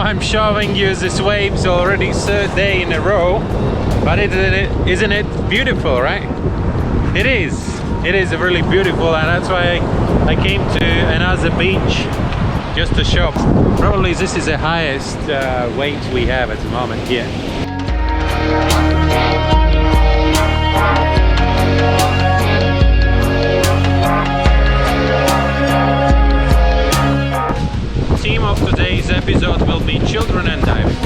I'm showing you these waves already third day in a row, but isn't it beautiful, right? It is. It is really beautiful, and that's why I came to another beach just to shop. Probably this is the highest waves we have at the moment here. The theme of today's episode will be children and diving.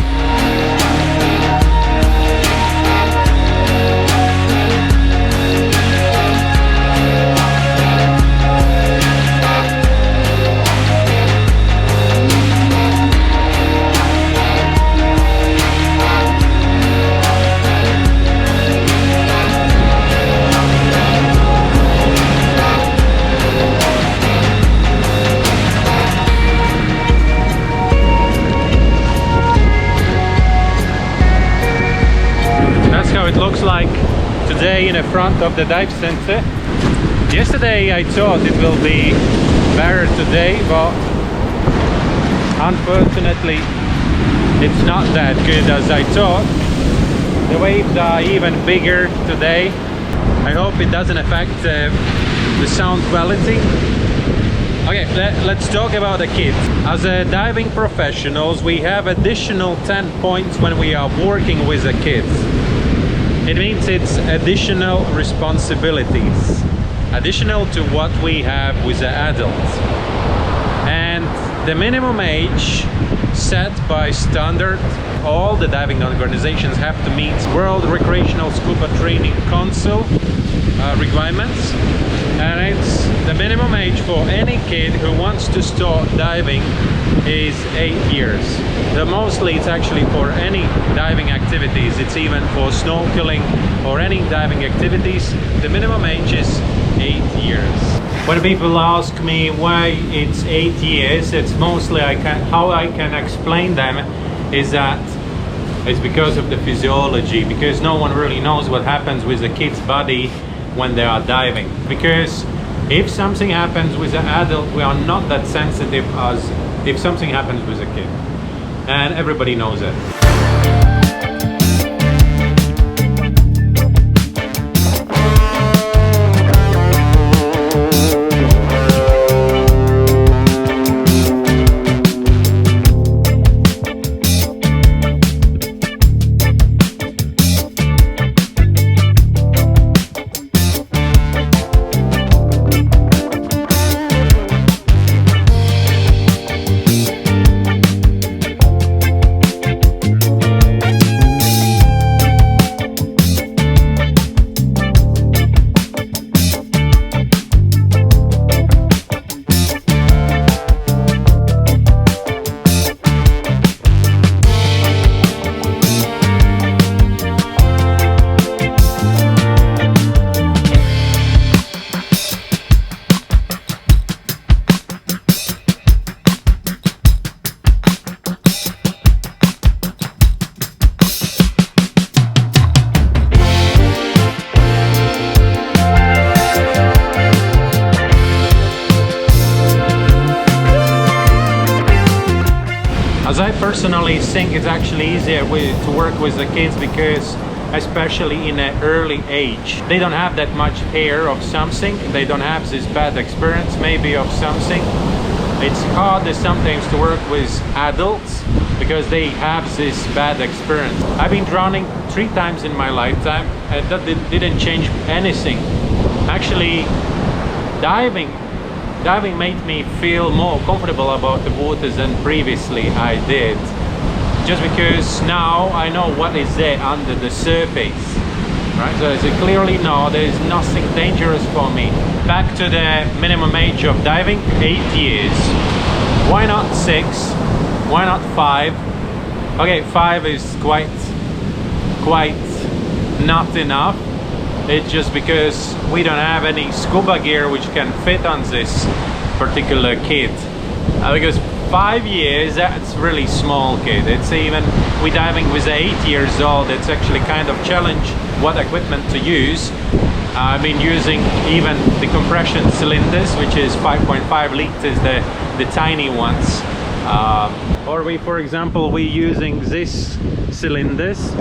It looks like today in the front of the dive center. Yesterday I thought it will be better today, but unfortunately it's not that good as I thought. The waves are even bigger today. I hope it doesn't affect the sound quality. Okay, let's talk about the kids. As diving professionals, we have additional 10 points when we are working with the kids. It means it's additional responsibilities, additional to what we have with the adults. And the minimum age set by standard, all the diving organizations have to meet World Recreational Scuba Training Council requirements. And it's the minimum age for any kid who wants to start diving is 8 years. Mostly it's actually for any diving activities. It's even for snorkeling or any diving activities. The minimum age is 8 years. When people ask me why it's 8 years, it's mostly how I can explain them is that it's because of the physiology, because no one really knows what happens with the kid's body when they are diving. Because if something happens with an adult, we are not that sensitive as if something happens with a kid. And everybody knows it. As I personally think it's actually easier to work with the kids because especially in an early age, they don't have that much fear of something, they don't have this bad experience maybe of something. It's harder sometimes to work with adults because they have this bad experience. I've been drowning 3 times in my lifetime and that didn't change anything. Actually, diving made me feel more comfortable about the waters than previously I did. Just because now I know what is there under the surface. Right? So as I clearly know there is nothing dangerous for me. Back to the minimum age of diving, 8 years. Why not 6? Why not 5? Okay, 5 is quite not enough. It's just because we don't have any scuba gear which can fit on this particular kit. Because 5 years, that's really small kid. It's even, we're diving with 8 years old, it's actually kind of challenge what equipment to use. I've been using even the compression cylinders, which is 5.5 liters, the tiny ones. Or for example, we're using this cylinders,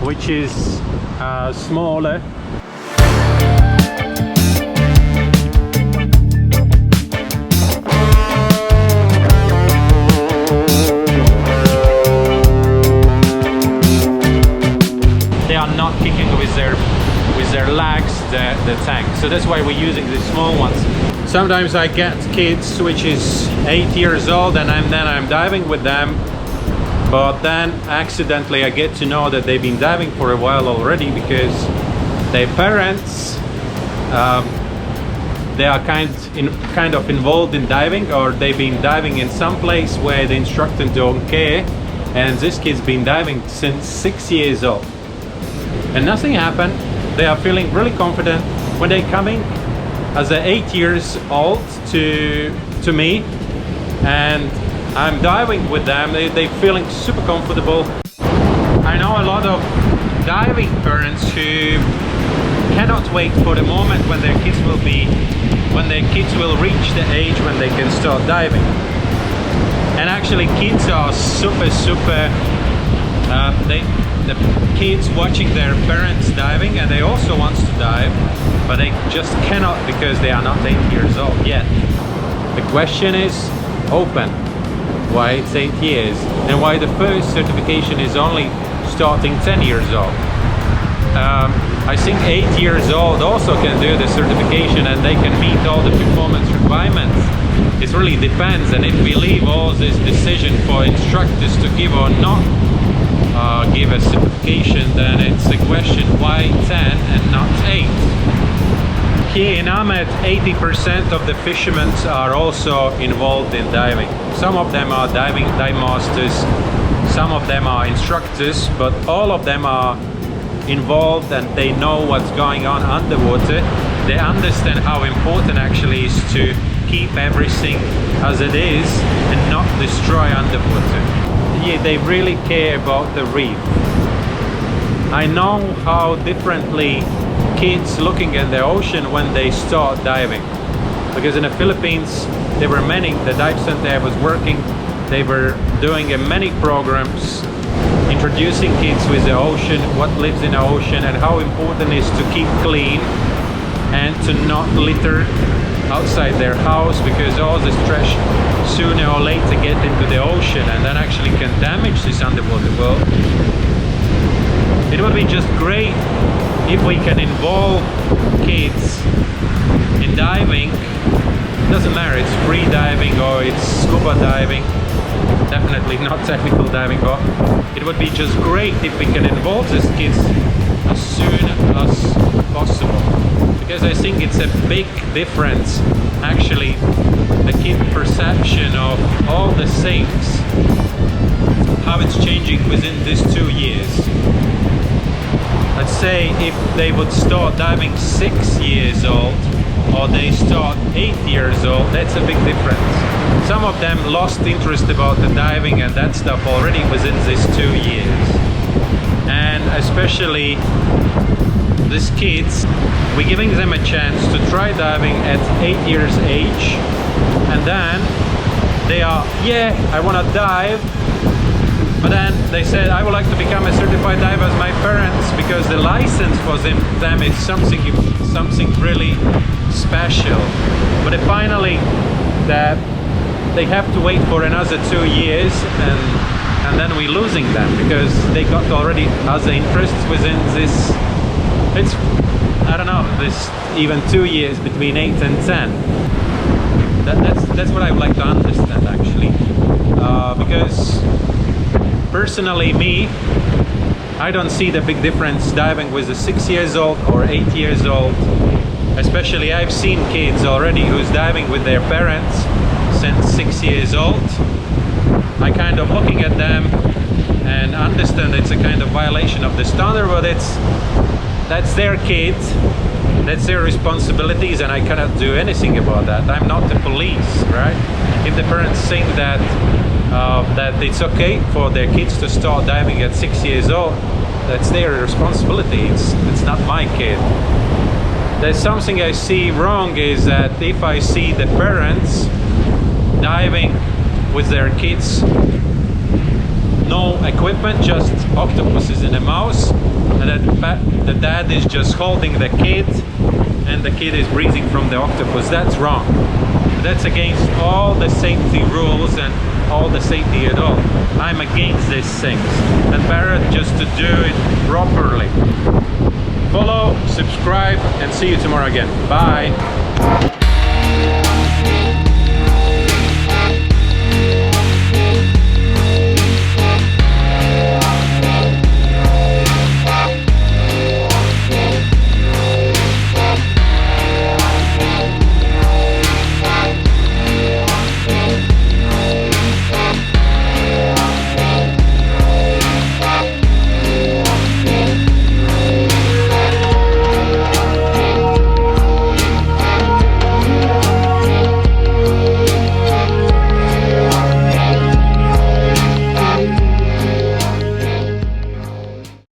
which is smaller. They are not kicking with their legs the tank, so that's why we're using the small ones. Sometimes I get kids which is 8 years old and then I'm diving with them, but then accidentally I get to know that they've been diving for a while already, because their parents they are kind of involved in diving, or they've been diving in some place where the instructor don't care, and this kid's been diving since 6 years old and nothing happened. They are feeling really confident when they're coming as a 8 years old to me, and I'm diving with them. They're feeling super comfortable. I know a lot of diving parents who cannot wait for the moment when their kids will reach the age when they can start diving. And actually kids are super the kids watching their parents diving, and they also want to dive, but they just cannot because they are not 8 years old yet. The question is open. Why it's 8 years, and why the first certification is only starting 10 years old. I think 8 years old also can do the certification, and they can meet all the performance requirements. It really depends, and if we leave all this decision for instructors to give or not give a certification, then it's a question why 10 and not 8. Here in Amed, 80% of the fishermen are also involved in diving. Some of them are dive masters, some of them are instructors, but all of them are involved and they know what's going on underwater. They understand how important actually is to keep everything as it is and not destroy underwater. Yeah, they really care about the reef. I know how differently kids looking at the ocean when they start diving, because in the Philippines there were many, the dive center I was working, they were doing many programs introducing kids with the ocean, what lives in the ocean, and how important it is to keep clean and to not litter outside their house, because all this trash sooner or later get into the ocean and then actually can damage this underwater world. It would be just great if we can involve kids in diving. It doesn't matter, it's free diving or it's scuba diving, definitely not technical diving, but it would be just great if we can involve these kids as soon as possible, because I think it's a big difference actually, the kid perception of all the things, how it's changing within these 2 years. Let's say if they would start diving 6 years old or they start 8 years old, that's a big difference. Some of them lost interest about the diving and that stuff already within these 2 years. And especially these kids, we're giving them a chance to try diving at 8 years age, and then they are, yeah, I want to dive, but then they said, I would like to become a certified diver as my parents, because the license for them is something really special. But finally that they have to wait for another 2 years, and then we're losing them because they got already other interests within this. It's, I don't know, this even 2 years between 8 and 10. That's what I would like to understand actually, because personally me, I don't see the big difference diving with a 6 years old or 8 years old. Especially I've seen kids already who's diving with their parents since 6 years old. I kind of looking at them and understand it's a kind of violation of the standard, but that's their kids, that's their responsibilities, and I cannot do anything about that. I'm not the police, right? If the parents think that that it's okay for their kids to start diving at 6 years old, that's their responsibility. It's not my kid. There's something I see wrong is that if I see the parents diving with their kids. No equipment, just octopuses and a mouse, and the dad is just holding the kid and the kid is breathing from the octopus. That's wrong. That's against all the safety rules and all the safety at all. I'm against these things, and better just to do it properly. Follow, subscribe, and see you tomorrow again. Bye.